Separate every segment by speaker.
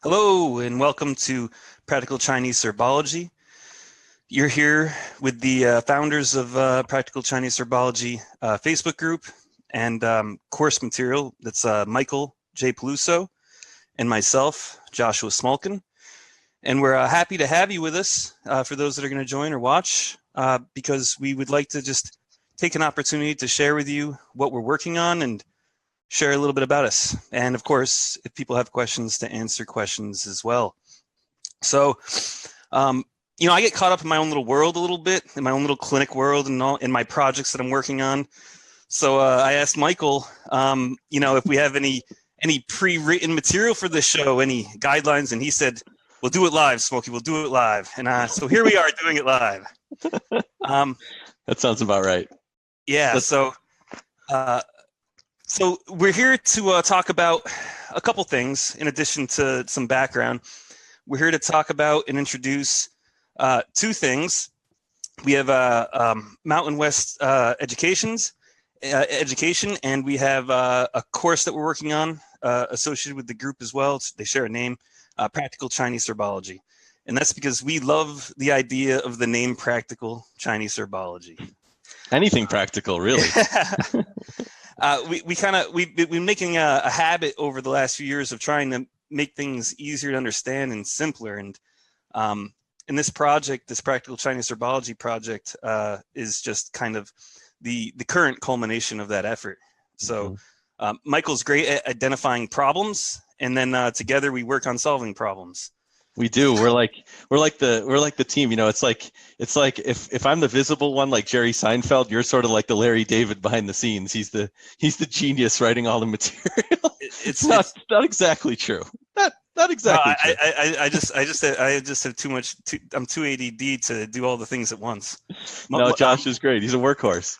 Speaker 1: Hello and welcome to Practical Chinese Herbology. You're here with the founders of Practical Chinese Herbology Facebook group and course material. That's Michael J. Peluso and myself, Joshua Smolkin. And we're happy to have you with us for those that are going to join or watch because we would like to just take an opportunity to share with you what we're working on and share a little bit about us. And of course, if people have questions, to answer questions as well. So, I get caught up in my own little world a little bit, in my own little clinic world and all in my projects that I'm working on. So I asked Michael, if we have any pre-written material for this show, any guidelines, and he said, "We'll do it live, Smokey. We'll do it live." And so here we are doing it live.
Speaker 2: That sounds about right.
Speaker 1: Yeah. So we're here to talk about a couple things in addition to some background. We're here to talk about and introduce two things. We have Mountain West education, and we have a course that we're working on associated with the group as well. They share a name, Practical Chinese Herbology. And that's because we love the idea of the name Practical Chinese Herbology.
Speaker 2: Anything practical, really.
Speaker 1: We've been making a habit over the last few years of trying to make things easier to understand and simpler. And in this project, this Practical Chinese Herbology project is just kind of the current culmination of that effort. So Michael's great at identifying problems, and then together we work on solving problems.
Speaker 2: We do. We're like the team. It's like if I'm the visible one, like Jerry Seinfeld, you're sort of like the Larry David behind the scenes. He's the genius writing all the material. It's not exactly true. Not exactly true.
Speaker 1: I just have too much. I'm too ADD to do all the things at once.
Speaker 2: No, Josh is great. He's a workhorse.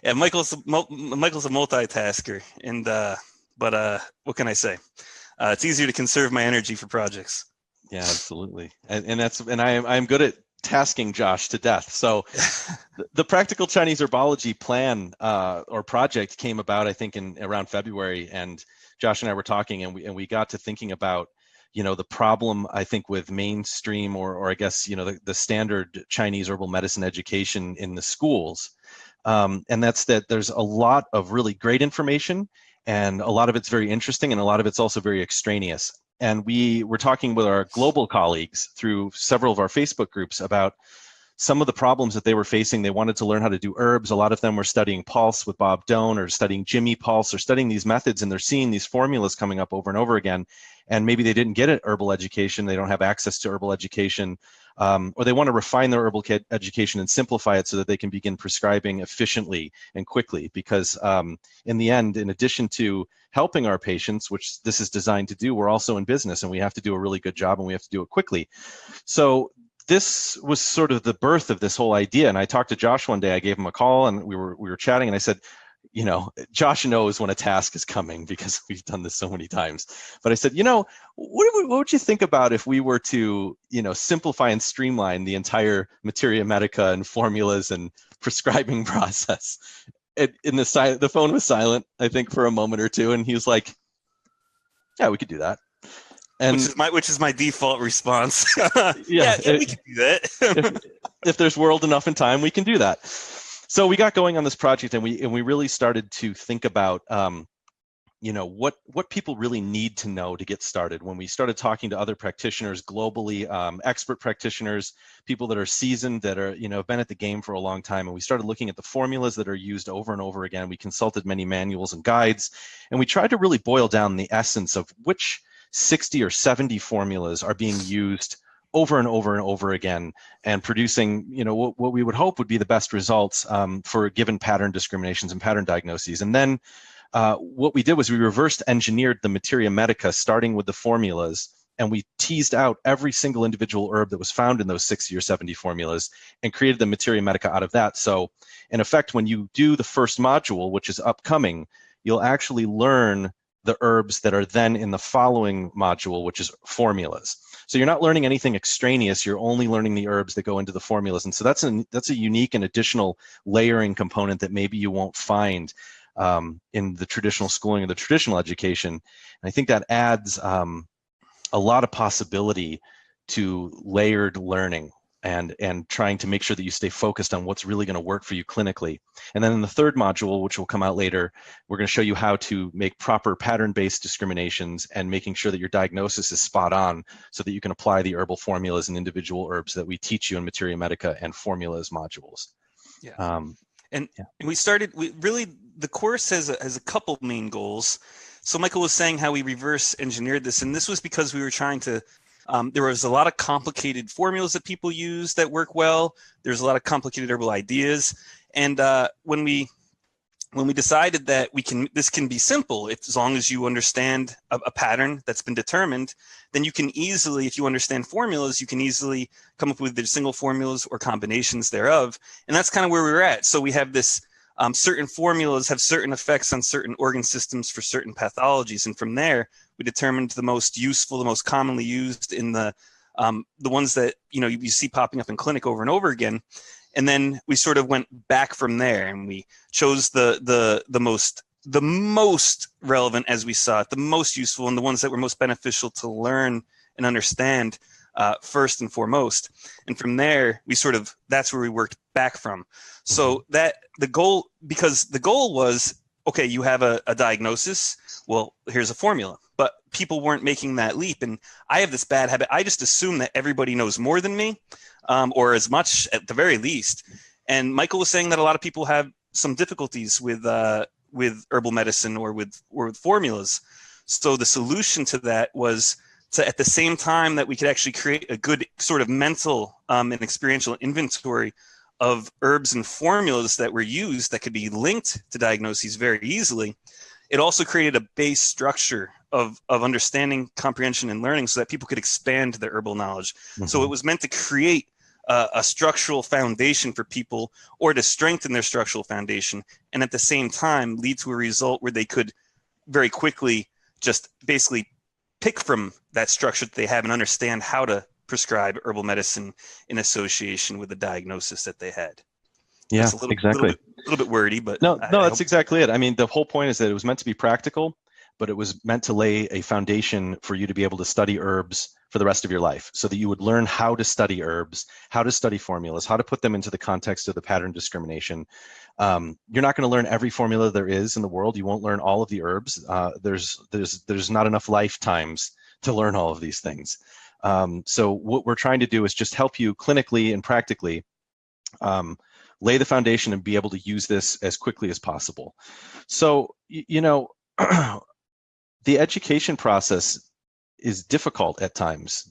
Speaker 1: Yeah, Michael's a multitasker, and but what can I say? It's easier to conserve my energy for projects.
Speaker 2: Yeah, absolutely. And I'm good at tasking Josh to death. So the Practical Chinese Herbology plan or project came about, I think, in around February, and Josh and I were talking, and we got to thinking about, the problem, I think, with mainstream or I guess, the standard Chinese herbal medicine education in the schools. And that's that there's a lot of really great information, and a lot of it's very interesting, and a lot of it's also very extraneous. And we were talking with our global colleagues through several of our Facebook groups about some of the problems that they were facing. They wanted to learn how to do herbs. A lot of them were studying Pulse with Bob Doan, or studying Jimmy Pulse, or studying these methods, and they're seeing these formulas coming up over and over again. And maybe they didn't get an herbal education. They don't have access to herbal education, or they want to refine their herbal education and simplify it so that they can begin prescribing efficiently and quickly. Because in the end, in addition to helping our patients, which this is designed to do, we're also in business, and we have to do a really good job, and we have to do it quickly. So this was sort of the birth of this whole idea. And I talked to Josh one day. I gave him a call, and we were chatting, and I said, Josh knows when a task is coming because we've done this so many times. But I said, what would you think about if we were to, simplify and streamline the entire materia medica and formulas and prescribing process? The phone was silent, I think, for a moment or two, and he was like, "Yeah, we could do that." And
Speaker 1: which is my default response.
Speaker 2: yeah,
Speaker 1: we can do that.
Speaker 2: if there's world enough and time, we can do that. So we got going on this project, and we really started to think about what people really need to know to get started. When we started talking to other practitioners globally, expert practitioners, people that are seasoned, that are have been at the game for a long time, and we started looking at the formulas that are used over and over again. We consulted many manuals and guides, and we tried to really boil down the essence of which 60 or 70 formulas are being used over and over and over again, and producing, what we would hope would be the best results for given pattern discriminations and pattern diagnoses. And then what we did was we reversed engineered the materia medica, starting with the formulas, and we teased out every single individual herb that was found in those 60 or 70 formulas and created the materia medica out of that. So in effect, when you do the first module, which is upcoming, you'll actually learn the herbs that are then in the following module, which is formulas. So you're not learning anything extraneous. You're only learning the herbs that go into the formulas. And so that's a unique and additional layering component that maybe you won't find in the traditional schooling or the traditional education. And I think that adds a lot of possibility to layered learning and trying to make sure that you stay focused on what's really going to work for you clinically. And then in the third module, which will come out later, we're going to show you how to make proper pattern-based discriminations and making sure that your diagnosis is spot on so that you can apply the herbal formulas and individual herbs that we teach you in Materia Medica and formulas modules.
Speaker 1: Yeah.
Speaker 2: Yeah.
Speaker 1: And the course has a couple main goals. So Michael was saying how we reverse engineered this, and this was because we were trying to, there was a lot of complicated formulas that people use that work well. There's a lot of complicated herbal ideas. And when we decided that this can be simple, as long as you understand a pattern that's been determined, then you can easily, if you understand formulas, you can easily come up with either single formulas or combinations thereof. And that's kind of where we were at. So we have this, certain formulas have certain effects on certain organ systems for certain pathologies. And from there, we determined the most useful, the most commonly used in the ones that, you see popping up in clinic over and over again. And then we sort of went back from there, and we chose the most relevant, as we saw it, the most useful, and the ones that were most beneficial to learn and understand first and foremost. And from there, that's where we worked back from. So that the goal was, okay, you have a diagnosis. Well, here's a formula. But people weren't making that leap. And I have this bad habit. I just assume that everybody knows more than me. Or as much at the very least. And Michael was saying that a lot of people have some difficulties with herbal medicine or with formulas. So the solution to that was to, at the same time that we could actually create a good sort of mental and experiential inventory of herbs and formulas that were used that could be linked to diagnoses very easily, it also created a base structure of understanding, comprehension, and learning so that people could expand their herbal knowledge. So it was meant to create a structural foundation for people, or to strengthen their structural foundation, and at the same time lead to a result where they could very quickly just basically pick from that structure that they have and understand how to prescribe herbal medicine in association with the diagnosis that they had.
Speaker 2: Yeah,
Speaker 1: A
Speaker 2: exactly.
Speaker 1: little bit wordy, but
Speaker 2: no, that's exactly it. I mean, the whole point is that it was meant to be practical, but it was meant to lay a foundation for you to be able to study herbs for the rest of your life, so that you would learn how to study herbs, how to study formulas, how to put them into the context of the pattern discrimination. You're not going to learn every formula there is in the world. You won't learn all of the herbs. There's not enough lifetimes to learn all of these things. So what we're trying to do is just help you clinically and practically lay the foundation and be able to use this as quickly as possible. So, the education process is difficult at times.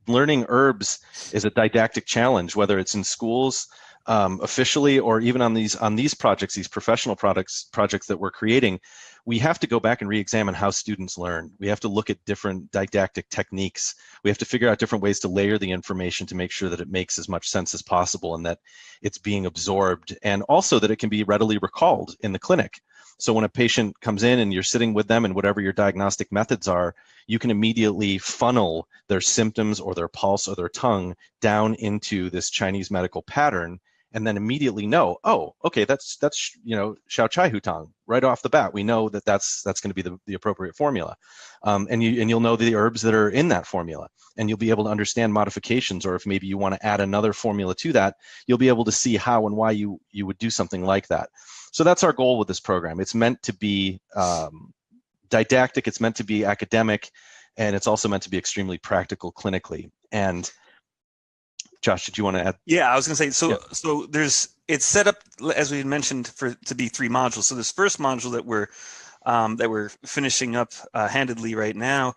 Speaker 2: Learning herbs is a didactic challenge, whether it's in schools, officially, or even on these projects, these professional projects that we're creating. We have to go back and re-examine how students learn. We have to look at different didactic techniques. We have to figure out different ways to layer the information to make sure that it makes as much sense as possible and that it's being absorbed, and also that it can be readily recalled in the clinic. So when a patient comes in and you're sitting with them, and whatever your diagnostic methods are, you can immediately funnel their symptoms or their pulse or their tongue down into this Chinese medical pattern, and then immediately know, oh, okay, that's Xiao Chai Hu Tang. Right off the bat, we know that that's going to be the appropriate formula, and you'll know the herbs that are in that formula, and you'll be able to understand modifications, or if maybe you want to add another formula to that, you'll be able to see how and why you would do something like that. So that's our goal with this program. It's meant to be didactic, it's meant to be academic, and it's also meant to be extremely practical clinically. And Josh, did you want to add?
Speaker 1: Yeah, I was going to say, so it's set up, as we had mentioned, to be 3 modules. So this first module that we're finishing up handedly right now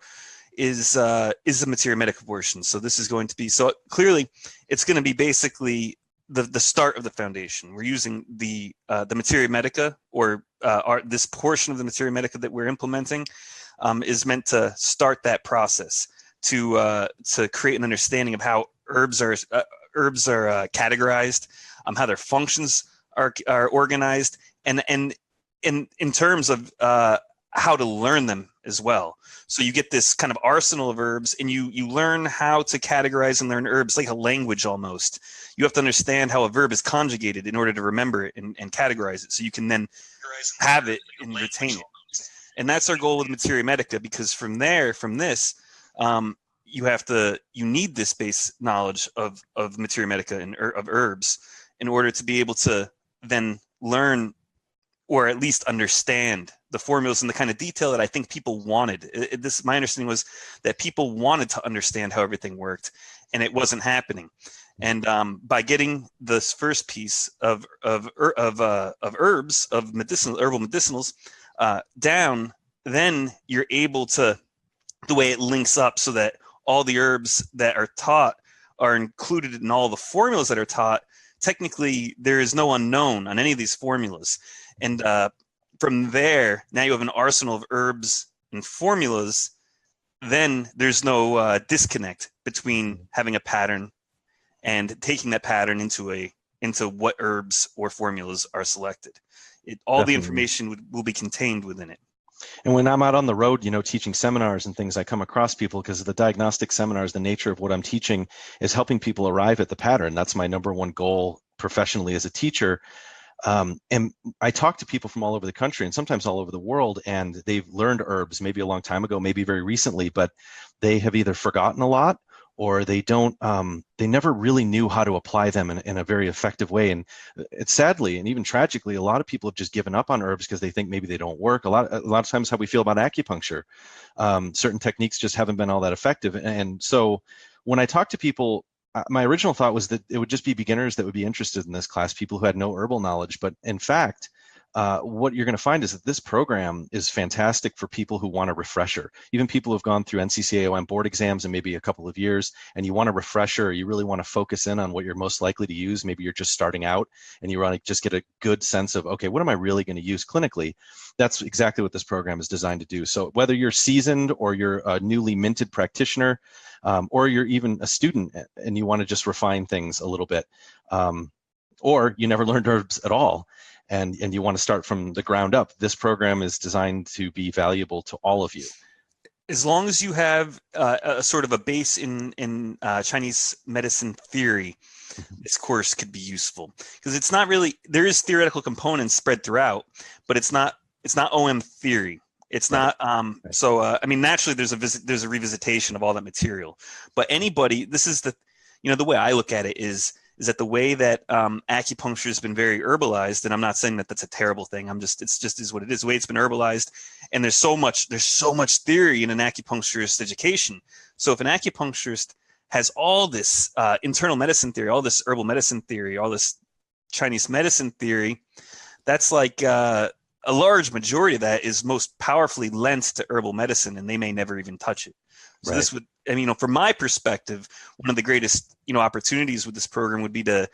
Speaker 1: is the Materia Medica portion. So this is going to be, so clearly it's going to be basically the start of the foundation. We're using the Materia Medica, or this portion of the Materia Medica that we're implementing is meant to start that process to create an understanding of how herbs are categorized, how their functions are organized, and in terms of how to learn them as well. So you get this kind of arsenal of herbs, and you learn how to categorize and learn herbs like a language almost. You have to understand how a verb is conjugated in order to remember it and categorize it, so you can then have it and retain it. And that's our goal with Materia Medica, because from this, You need this base knowledge of materia medica and of herbs in order to be able to then learn, or at least understand, the formulas in the kind of detail that I think people wanted. My understanding was that people wanted to understand how everything worked, and it wasn't happening. And by getting this first piece of herbs, of herbal medicinals down, then you're able to, the way it links up so that all the herbs that are taught are included in all the formulas that are taught. Technically, there is no unknown on any of these formulas. And from there, now you have an arsenal of herbs and formulas. Then there's no disconnect between having a pattern and taking that pattern into what herbs or formulas are selected. All the information will be contained within it.
Speaker 2: And when I'm out on the road, teaching seminars and things, I come across people, because the diagnostic seminars, the nature of what I'm teaching is helping people arrive at the pattern. That's my number one goal professionally as a teacher. And I talk to people from all over the country and sometimes all over the world, and they've learned herbs maybe a long time ago, maybe very recently, but they have either forgotten a lot, or they never really knew how to apply them in a very effective way. And it's sadly, and even tragically, a lot of people have just given up on herbs because they think maybe they don't work. A lot of times how we feel about acupuncture, certain techniques just haven't been all that effective. And so when I talk to people, my original thought was that it would just be beginners that would be interested in this class, people who had no herbal knowledge. But in fact, what you're going to find is that this program is fantastic for people who want a refresher, even people who've gone through NCCAOM board exams in maybe a couple of years, and you want a refresher, or you really want to focus in on what you're most likely to use. Maybe you're just starting out and you want to just get a good sense of, okay, what am I really going to use clinically? That's exactly what this program is designed to do. So whether you're seasoned or you're a newly minted practitioner, or you're even a student and you want to just refine things a little bit, or you never learned herbs at all, and you want to start from the ground up, this program is designed to be valuable to all of you.
Speaker 1: As long as you have a sort of a base in Chinese medicine theory, this course could be useful, because it's not really, there is theoretical components spread throughout, but it's not OM theory. It's not. So I mean, naturally, there's a revisitation of all that material. But anybody, this is the way I look at it is that the way that acupuncture has been very herbalized, and I'm not saying that that's a terrible thing. It's just what it is. The way it's been herbalized, and there's so much theory in an acupuncturist education. So if an acupuncturist has all this internal medicine theory, all this herbal medicine theory, all this Chinese medicine theory, that's like a large majority of that is most powerfully lent to herbal medicine, and they may never even touch it. So this would, from my perspective, one of the greatest, opportunities with this program would be to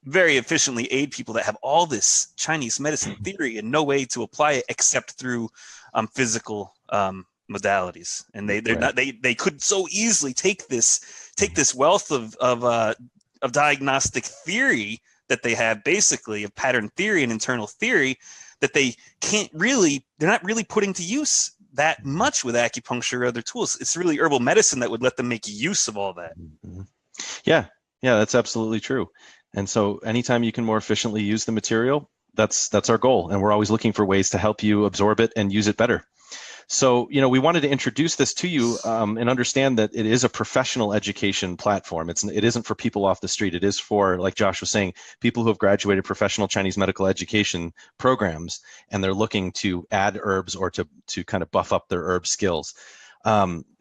Speaker 1: very efficiently aid people that have all this Chinese medicine theory and no way to apply it except through physical modalities. And they could so easily take this wealth of diagnostic theory that they have, basically of pattern theory and internal theory, that they're not really putting to use that much with acupuncture or other tools. It's really herbal medicine that would let them make use of all that.
Speaker 2: Yeah, that's absolutely true. And so anytime you can more efficiently use the material, that's our goal. And we're always looking for ways to help you absorb it and use it better. So, we wanted to introduce this to you and understand that it is a professional education platform. It isn't for people off the street. It is for, like Josh was saying, people who have graduated professional Chinese medical education programs, and they're looking to add herbs or to kind of buff up their herb skills.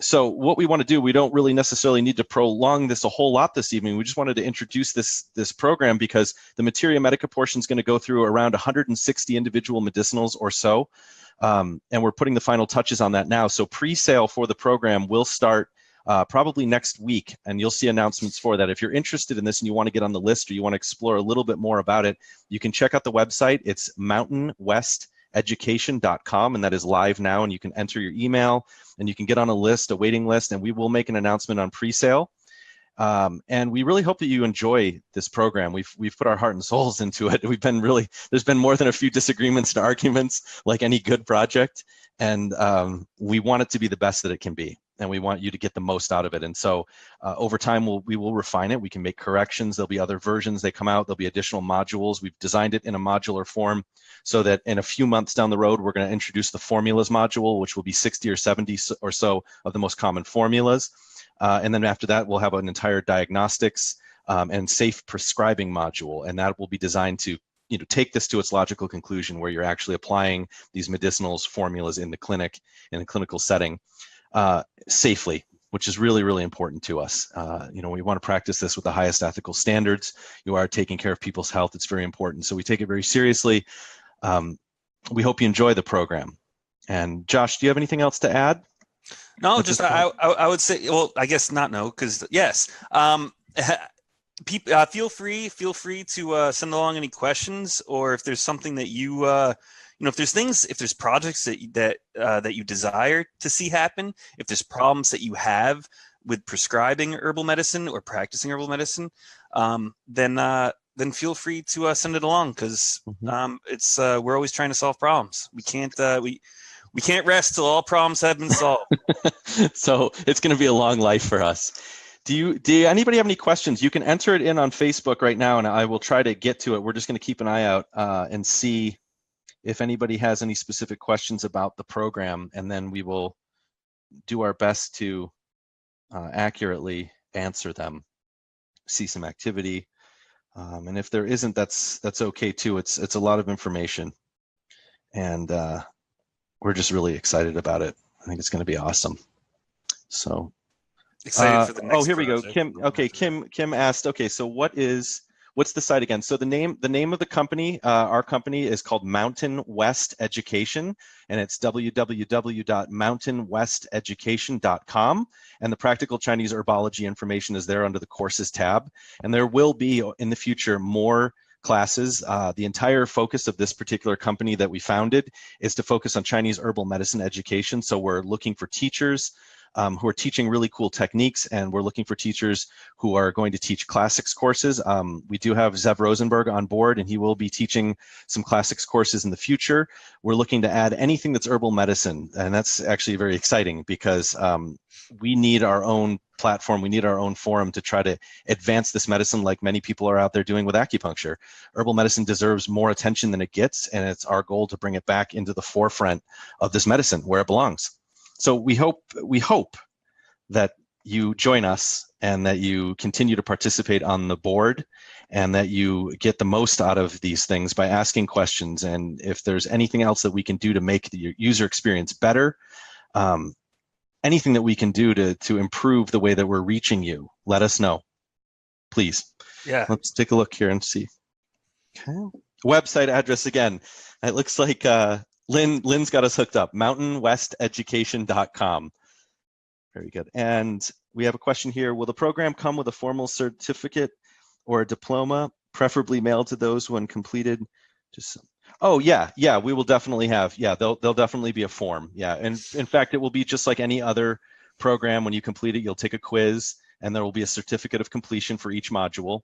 Speaker 2: So what we want to do, we don't really necessarily need to prolong this a whole lot this evening. We just wanted to introduce this program because the Materia Medica portion is going to go through around 160 individual medicinals or so. And we're putting the final touches on that now. So pre-sale for the program will start probably next week, and you'll see announcements for that. If you're interested in this and you want to get on the list or you want to explore a little bit more about it, you can check out the website. It's mountainwesteducation.com, and that is live now, and you can enter your email and you can get on a waiting list, and we will make an announcement on pre-sale. And we really hope that you enjoy this program. We've put our heart and souls into it. There's been more than a few disagreements and arguments, like any good project, and we want it to be the best that it can be. and we want you to get the most out of it. And so over time, we will refine it. We can make corrections. There'll be other versions they come out. There'll be additional modules. We've designed it in a modular form so that in a few months down the road, we're going to introduce the formulas module, which will be 60 or 70 or so of the most common formulas. And then after that, we'll have an entire diagnostics and safe prescribing module, and that will be designed to take this to its logical conclusion where you're actually applying these medicinal formulas in the clinic, in a clinical setting, safely, which is really, really important to us. We want to practice this with the highest ethical standards. You are taking care of people's health. It's very important. So we take it very seriously. We hope you enjoy the program. And Josh, do you have anything else to add?
Speaker 1: No, just I would say, well, I guess not. No, because yes. Feel free to send along any questions, or if there's something that if there's projects that you desire to see happen, if there's problems that you have with prescribing herbal medicine or practicing herbal medicine, then feel free to send it along, because it's we're always trying to solve problems. We can't rest till all problems have been solved.
Speaker 2: So it's going to be a long life for us. Do anybody have any questions? You can enter it in on Facebook right now, and I will try to get to it. We're just going to keep an eye out and see if anybody has any specific questions about the program, and then we will do our best to accurately answer them. See some activity, and if there isn't, that's okay too. It's a lot of information, and we're just really excited about it. I think it's going to be awesome. So.
Speaker 1: Excited for the next
Speaker 2: here
Speaker 1: project.
Speaker 2: we go. Kim. Okay, Kim asked. Okay, so what's the site again? So the name of the company, our company, is called Mountain West Education, and it's www.mountainwesteducation.com. And the Practical Chinese Herbology information is there under the courses tab. And there will be in the future more classes. The entire focus of this particular company that we founded is to focus on Chinese herbal medicine education. So we're looking for teachers who are teaching really cool techniques, and we're looking for teachers who are going to teach classics courses. We do have Zev Rosenberg on board, and he will be teaching some classics courses in the future. We're looking to add anything that's herbal medicine, and that's actually very exciting because we need our own platform, we need our own forum to try to advance this medicine like many people are out there doing with acupuncture. Herbal medicine deserves more attention than it gets, and it's our goal to bring it back into the forefront of this medicine where it belongs. So we hope that you join us and that you continue to participate on the board and that you get the most out of these things by asking questions. And if there's anything else that we can do to make the user experience better, anything that we can do to improve the way that we're reaching you, let us know, please.
Speaker 1: Yeah.
Speaker 2: Let's take a look here and see. Okay. Website address again. It looks like Lynn's got us hooked up, mountainwesteducation.com. Very good. And we have a question here. Will the program come with a formal certificate or a diploma, preferably mailed to those when completed? Oh, yeah, we will definitely have. Yeah, there'll definitely be a form. Yeah, and in fact, it will be just like any other program. When you complete it, you'll take a quiz, and there will be a certificate of completion for each module.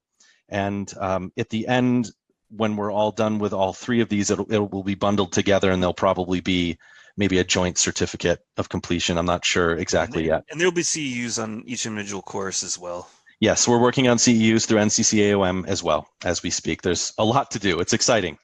Speaker 2: And at the end, when we're all done with all three of these, it will be bundled together, and there'll probably be maybe a joint certificate of completion. I'm not sure exactly yet.
Speaker 1: And there'll be CEUs on each individual course as well.
Speaker 2: Yes, we're working on CEUs through NCCAOM as well as we speak. There's a lot to do. It's exciting.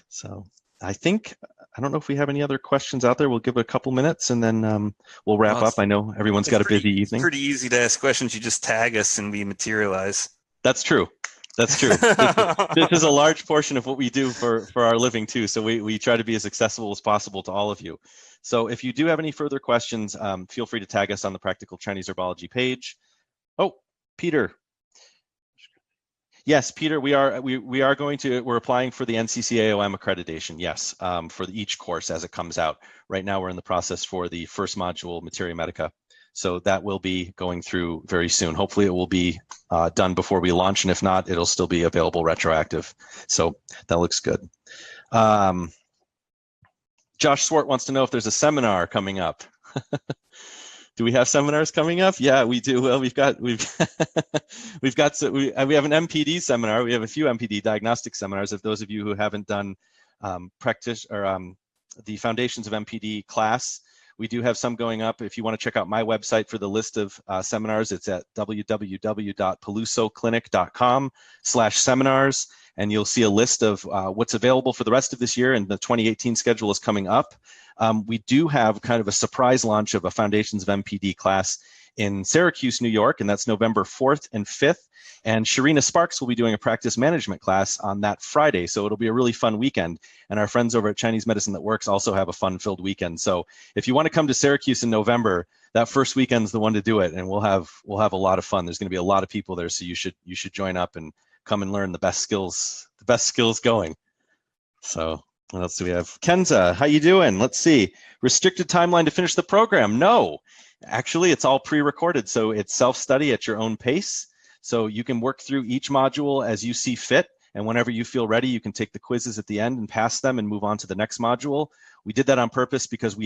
Speaker 2: So I don't know if we have any other questions out there. We'll give it a couple minutes and then we'll wrap up. I know everyone's got a busy evening.
Speaker 1: It's pretty easy to ask questions. You just tag us and we materialize.
Speaker 2: That's true. This is a large portion of what we do for our living too. So we try to be as accessible as possible to all of you. So if you do have any further questions, feel free to tag us on the Practical Chinese Herbology page. Oh, Peter. Yes, Peter, we're applying for the NCCAOM accreditation. Yes, for each course as it comes out. Right now we're in the process for the first module, Materia Medica. So that will be going through very soon. Hopefully it will be done before we launch, and if not, it'll still be available retroactive. So that looks good. Josh Swart wants to know if there's a seminar coming up. Do we have seminars coming up? Yeah, we do. Well, we have an MPD seminar. We have a few MPD diagnostic seminars. If those of you who haven't done the Foundations of MPD class, We do have some going up. If you want to check out my website for the list of seminars, it's at www.pelusoclinic.com/seminars. And you'll see a list of what's available for the rest of this year, and the 2018 schedule is coming up. We do have kind of a surprise launch of a Foundations of MPD class in Syracuse, New York, and that's November 4th and 5th. And Sharina Sparks will be doing a practice management class on that Friday. So it'll be a really fun weekend. And our friends over at Chinese Medicine That Works also have a fun-filled weekend. So if you want to come to Syracuse in November, that first weekend's the one to do it. And we'll have a lot of fun. There's going to be a lot of people there. So you should join up and come and learn the best skills going. So what else do we have? Kenza, how you doing? Let's see. Restricted timeline to finish the program? No. Actually, it's all pre-recorded, so it's self-study at your own pace. So you can work through each module as you see fit, and whenever you feel ready, you can take the quizzes at the end and pass them and move on to the next module. We did that on purpose because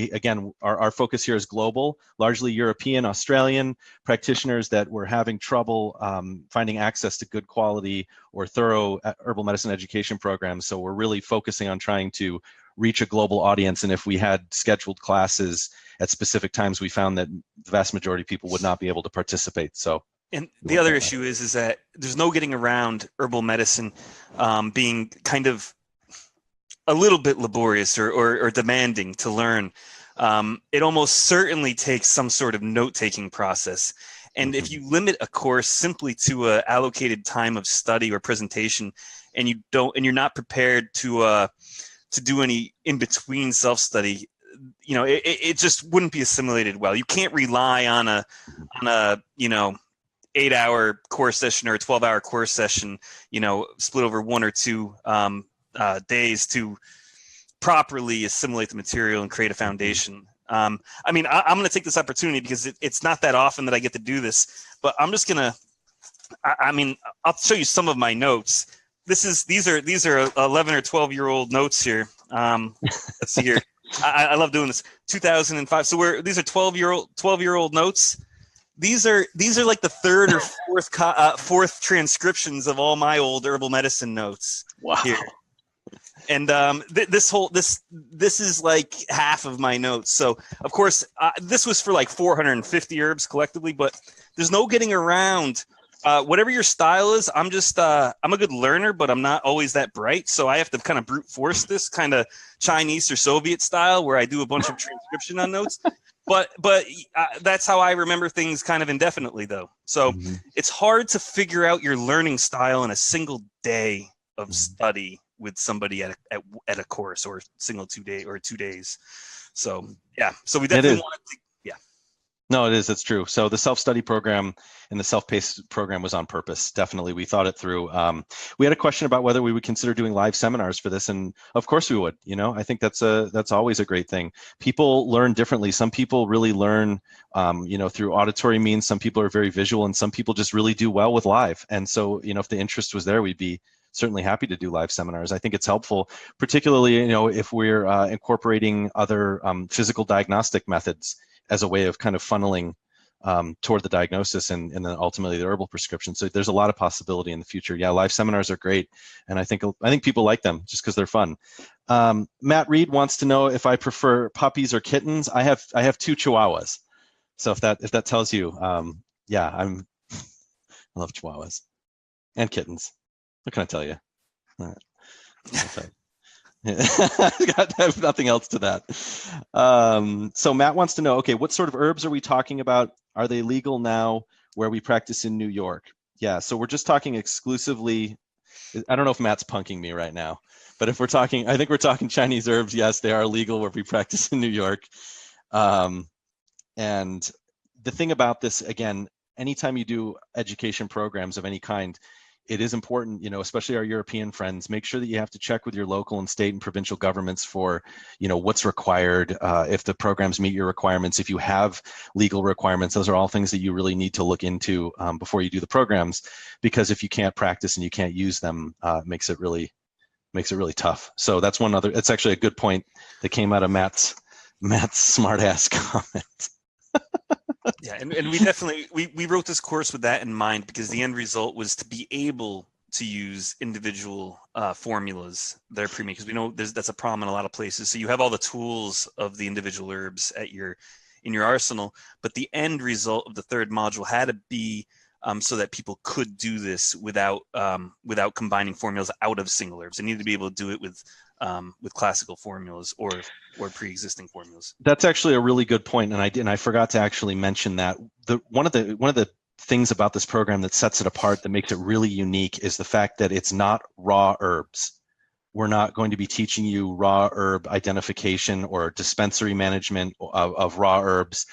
Speaker 2: our focus here is global, largely European, Australian practitioners that were having trouble finding access to good quality or thorough herbal medicine education programs. So we're really focusing on trying to reach a global audience. And if we had scheduled classes at specific times, we found that the vast majority of people would not be able to participate. So,
Speaker 1: and the other issue is that there's no getting around herbal medicine being kind of a little bit laborious or demanding to learn. It almost certainly takes some sort of note-taking process. And if you limit a course simply to an allocated time of study or presentation, and you're not prepared to do any in-between self-study, it just wouldn't be assimilated well. You can't rely on a 8-hour course session or a 12-hour course session, split over 1 or 2 days to properly assimilate the material and create a foundation. I'm going to take this opportunity because it's not that often that I get to do this, but I'm just going to, I'll show you some of my notes. These are 11 or 12-year-old notes here. Let's see here. I love doing this. 2005. So these are 12-year-old notes. These are like the third or fourth transcriptions of all my old herbal medicine notes.
Speaker 2: Wow.
Speaker 1: Here. And this is like half of my notes. So of course this was for like 450 herbs collectively, but there's no getting around. Whatever your style is, I'm a good learner, but I'm not always that bright. So I have to kind of brute force this kind of Chinese or Soviet style where I do a bunch of transcription on notes. But that's how I remember things kind of indefinitely, though. So it's hard to figure out your learning style in a single day of study with somebody at a course or single 2 day or 2 days. So yeah, so we definitely wanted to.
Speaker 2: No, it is. It's true. So the self-study program and the self-paced program was on purpose. Definitely. We thought it through. We had a question about whether we would consider doing live seminars for this. And of course we would. I think that's always a great thing. People learn differently. Some people really learn, through auditory means. Some people are very visual, and some people just really do well with live. And so, if the interest was there, we'd be certainly happy to do live seminars. I think it's helpful, particularly, if we're incorporating other physical diagnostic methods as a way of kind of funneling toward the diagnosis and then ultimately the herbal prescription. So there's a lot of possibility in the future. Yeah, live seminars are great, and I think people like them just because they're fun. Matt Reed wants to know if I prefer puppies or kittens. I have 2 Chihuahuas, so if that tells you, yeah, I love Chihuahuas and kittens. What can I tell you? All right. I have nothing else to that. So Matt wants to know, okay, what sort of herbs are we talking about? Are they legal now where we practice in New York? Yeah, so we're just talking exclusively. I don't know if Matt's punking me right now, but I think we're talking Chinese herbs. Yes, they are legal where we practice in New York. And the thing about this, again, anytime you do education programs of any kind, it is important, especially our European friends, make sure that you have to check with your local and state and provincial governments for, what's required, if the programs meet your requirements, if you have legal requirements. Those are all things that you really need to look into before you do the programs, because if you can't practice and you can't use them, it makes it really tough. So that's it's actually a good point that came out of Matt's smart ass comment.
Speaker 1: Yeah, and we definitely we wrote this course with that in mind, because the end result was to be able to use individual formulas that are pre-made, because we know that's a problem in a lot of places. So you have all the tools of the individual herbs in your arsenal, but the end result of the third module had to be so that people could do this without combining formulas out of single herbs. They needed to be able to do it with classical formulas or pre-existing formulas.
Speaker 2: That's actually a really good point, and I forgot to actually mention that one of the things about this program that sets it apart, that makes it really unique, is the fact that it's not raw herbs. We're not going to be teaching you raw herb identification or dispensary management of raw herbs.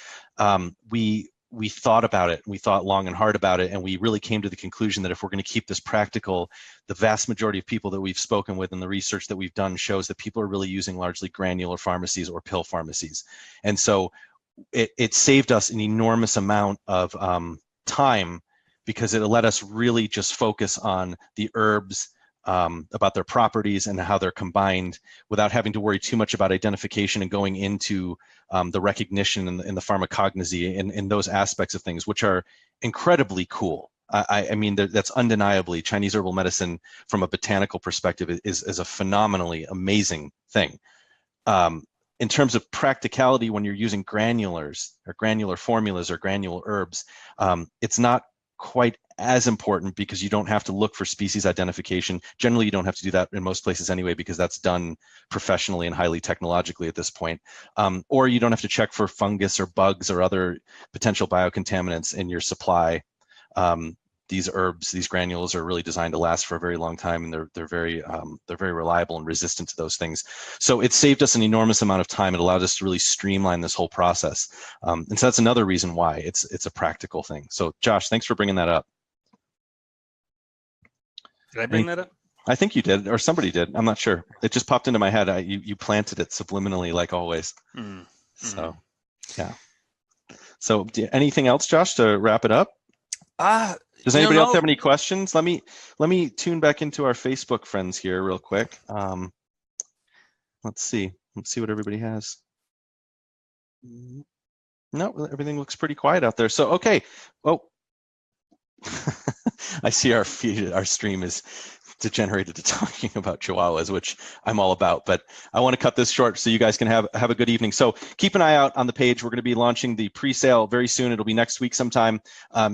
Speaker 2: We thought about it. We thought long and hard about it, and we really came to the conclusion that if we're going to keep this practical, the vast majority of people that we've spoken with and the research that we've done shows that people are really using largely granular pharmacies or pill pharmacies. And so it saved us an enormous amount of time, because it let us really just focus on the herbs, about their properties and how they're combined, without having to worry too much about identification and going into the recognition and the pharmacognosy and those aspects of things, which are incredibly cool. I mean, that's undeniably, Chinese herbal medicine from a botanical perspective is a phenomenally amazing thing. In terms of practicality, when you're using granulars or granular formulas or granular herbs, it's not quite as important, because you don't have to look for species identification. Generally, you don't have to do that in most places anyway, because that's done professionally and highly technologically at this point. Or you don't have to check for fungus or bugs or other potential biocontaminants in your supply. These herbs, these granules, are really designed to last for a very long time, and they're very reliable and resistant to those things. So it saved us an enormous amount of time. It allowed us to really streamline this whole process, and so that's another reason why it's a practical thing. So Josh, thanks for bringing that up.
Speaker 1: Did I bring that up?
Speaker 2: I think you did, or somebody did. I'm not sure. It just popped into my head. You planted it subliminally, like always. So yeah. So anything else, Josh, to wrap it up? Does anybody else have any questions? Let me tune back into our Facebook friends here real quick. Let's see what everybody has. No, everything looks pretty quiet out there. So okay. Oh, I see our stream is degenerated to talking about chihuahuas, which I'm all about, but I want to cut this short so you guys can have a good evening. So keep an eye out on the page. We're going to be launching the pre-sale very soon. It'll be next week sometime.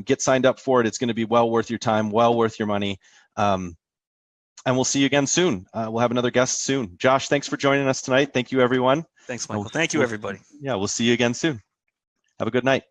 Speaker 2: Get signed up for it. It's going to be well worth your time, well worth your money. And we'll see you again soon. We'll have another guest soon. Josh, thanks for joining us tonight. Thank you, everyone.
Speaker 1: Thanks, Michael. Thank you, everybody.
Speaker 2: Yeah, we'll see you again soon. Have a good night.